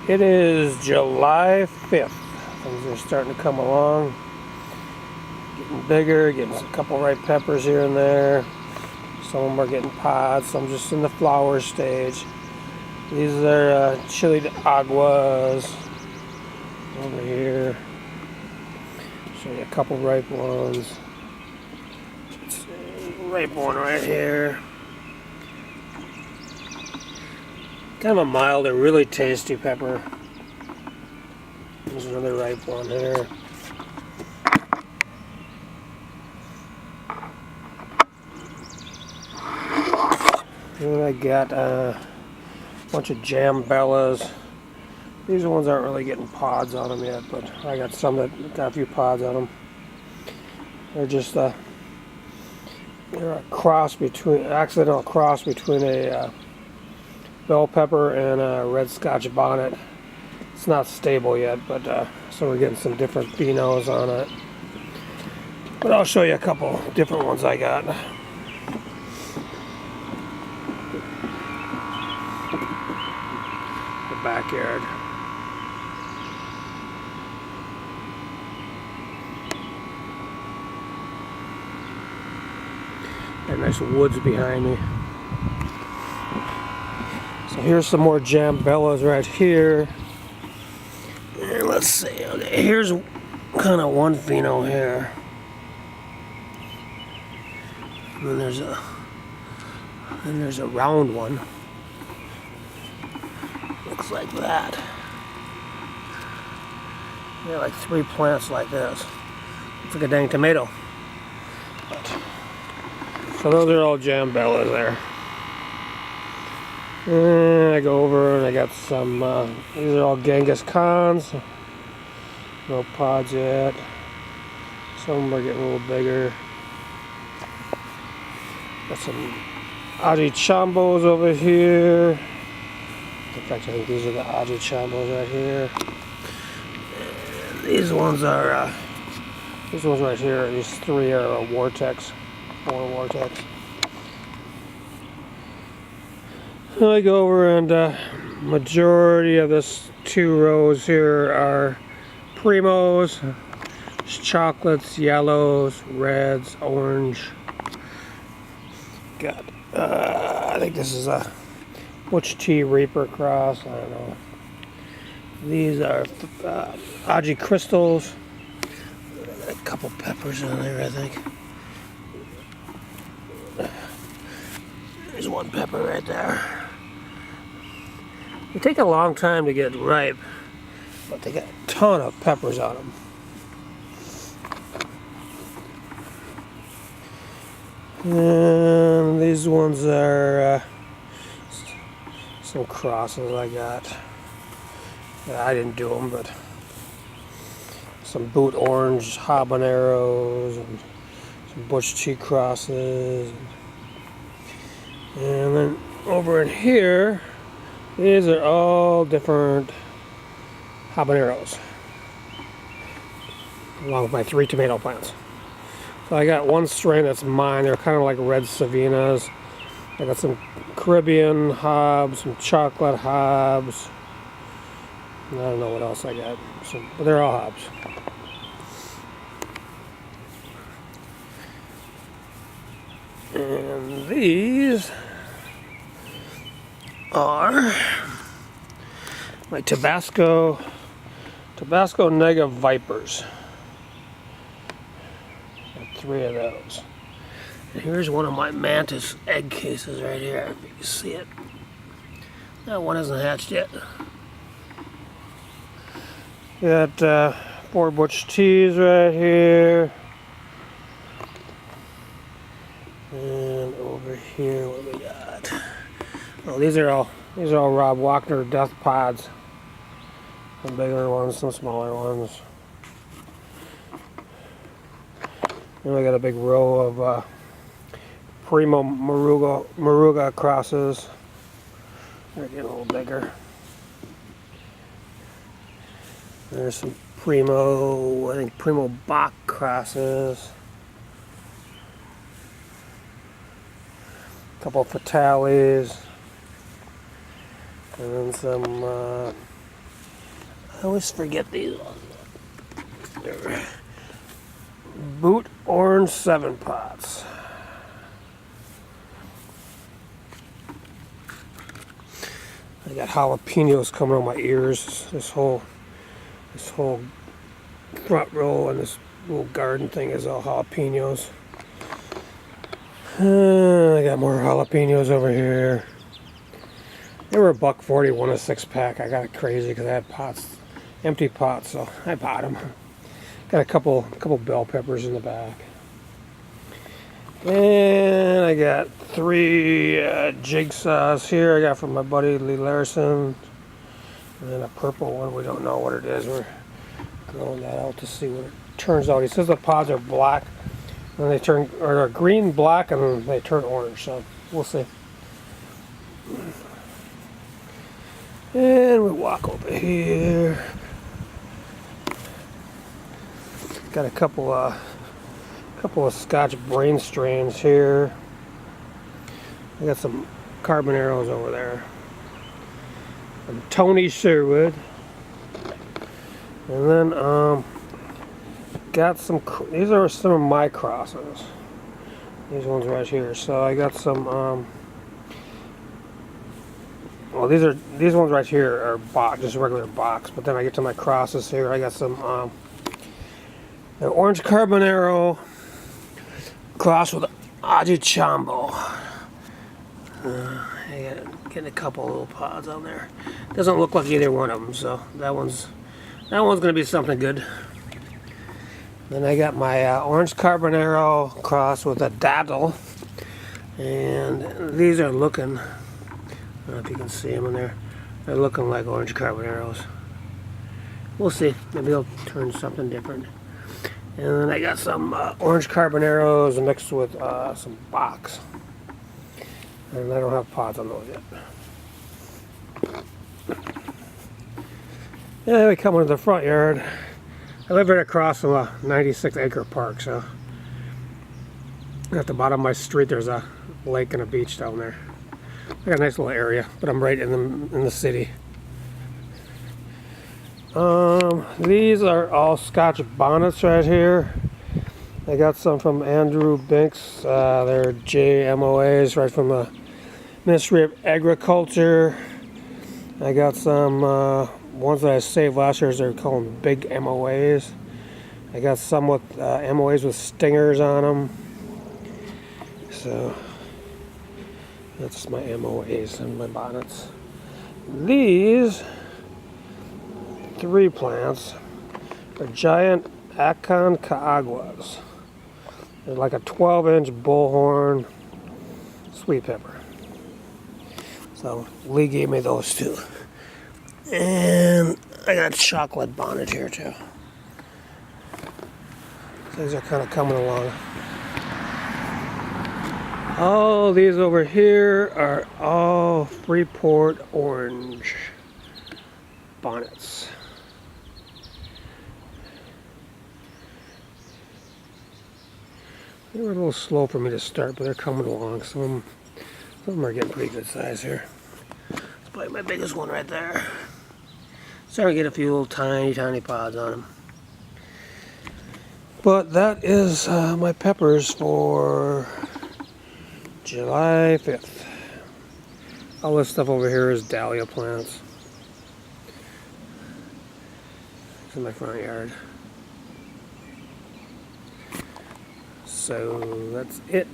It is July 5th. Things are starting to come along. Getting bigger, getting a couple ripe peppers here and there. Some of them are getting pods, some just in the flower stage. These are chili de aguas over here. Show you a couple ripe ones. Ripe one right here. Kind of a mild and really tasty pepper. There's another ripe one here. And I got a bunch of Jambellas. These ones aren't really getting pods on them yet, but I got some that got a few pods on them. They're just they're a cross between, accidental cross between a bell pepper and a red Scotch bonnet. It's not stable yet, but so we're getting some different phenos on it. But I'll show you a couple different ones I got. The backyard. Got nice woods behind me. So here's some more Jambellas right here. And let's see. Okay, here's kind of one pheno here. And then there's a round one. Looks like that. Yeah, like 3 plants like this. Looks like a dang tomato. So those are all Jambellas there. And I go over and I got some, these are all Genghis Khans. No pods yet. Some of them are getting a little bigger. Got some Ajichambos over here. In fact, I think these are the Ajichambos right here. And these ones are, these ones right here, these three are a Vortex. 4 Vortex. So I go over and majority of this 2 rows here are primos, chocolates, yellows, reds, orange. Got I think this is a Butch T Reaper cross. I don't know. These are Aji crystals. A couple peppers in there, I think. There's one pepper right there. They take a long time to get ripe, but they got a ton of peppers on them. And these ones are some crosses I got. I didn't do them, but some boot orange habaneros and some Butch T crosses. And then over in here, these are all different habaneros, along with my 3 tomato plants. So I got one strain that's mine. They're kind of like red Savinas. I got some Caribbean Habs, some chocolate Habs. I don't know what else I got, but they're all Habs. And these are my Tabasco Nega Vipers. Got 3 of those. And here's one of my Mantis egg cases right here, if you can see it. That one hasn't hatched yet. Got 4 Butch T's right here. And over here, what we got? Oh, these are all Rob Walker Death Pods. Some bigger ones, some smaller ones. And we got a big row of Primo Moruga crosses. They're getting a little bigger. There's some Primo, I think Primo Bach crosses. A couple of Fatales. And then some I always forget these ones. There. Boot Orange 7 pots. I got jalapenos coming on my ears. This whole front row and this little garden thing is all jalapenos. I got more jalapenos over here. They were $1.40, one a 6-pack. I got it crazy because I had pots, empty pots, so I bought them. Got a couple bell peppers in the back. And I got 3 jigsaws here. I got from my buddy Lee Larson. And then a purple one. We don't know what it is. We're throwing that out to see what it turns out. He says the pods are black, and they turn, or they're green, black, and then they turn orange. So we'll see. And we walk over here. Got a couple of Scotch brain strains here. I got some Carboneros over there. And Tony Sherwood. And then got some. These are some of my crosses. These ones right here. So I got some. Well, these ones right here are box, just regular box. But then I get to my crosses here. I got some. An Orange Carbonero cross with Ajichambo. I got getting a couple little pods on there. Doesn't look like either one of them, so that one's gonna be something good. Then I got my Orange Carbonero cross with a Daddle, and these are looking. I don't know if you can see them in there. They're looking like Orange Carboneros. We'll see. Maybe they'll turn something different. And then I got some Orange Carboneros mixed with some box. And I don't have pods on those yet. Yeah, we come into the front yard. I live right across from a 96-acre park, so at the bottom of my street there's a lake and a beach down there. I got a nice little area, but I'm right in the city. These are all Scotch bonnets right here. I got some from Andrew Binks. They're JMOAs right from the Ministry of Agriculture. I got some ones that I saved last year. They're called big MOAs. I got some with MOAs with stingers on them. So that's my MOAs and my bonnets. These 3 plants are giant Aconcagua. They're like a 12-inch bullhorn sweet pepper. So Lee gave me those 2. And I got chocolate bonnet here too. Things are kind of coming along. All these over here are all Freeport orange bonnets. They were a little slow for me to start, but they're coming along. Some of them are getting pretty good size here. It's probably my biggest one right there. Starting to get a few little tiny pods on them. But that is my peppers for July 5th. All this stuff over here is dahlia plants. It's in my front yard. So that's it.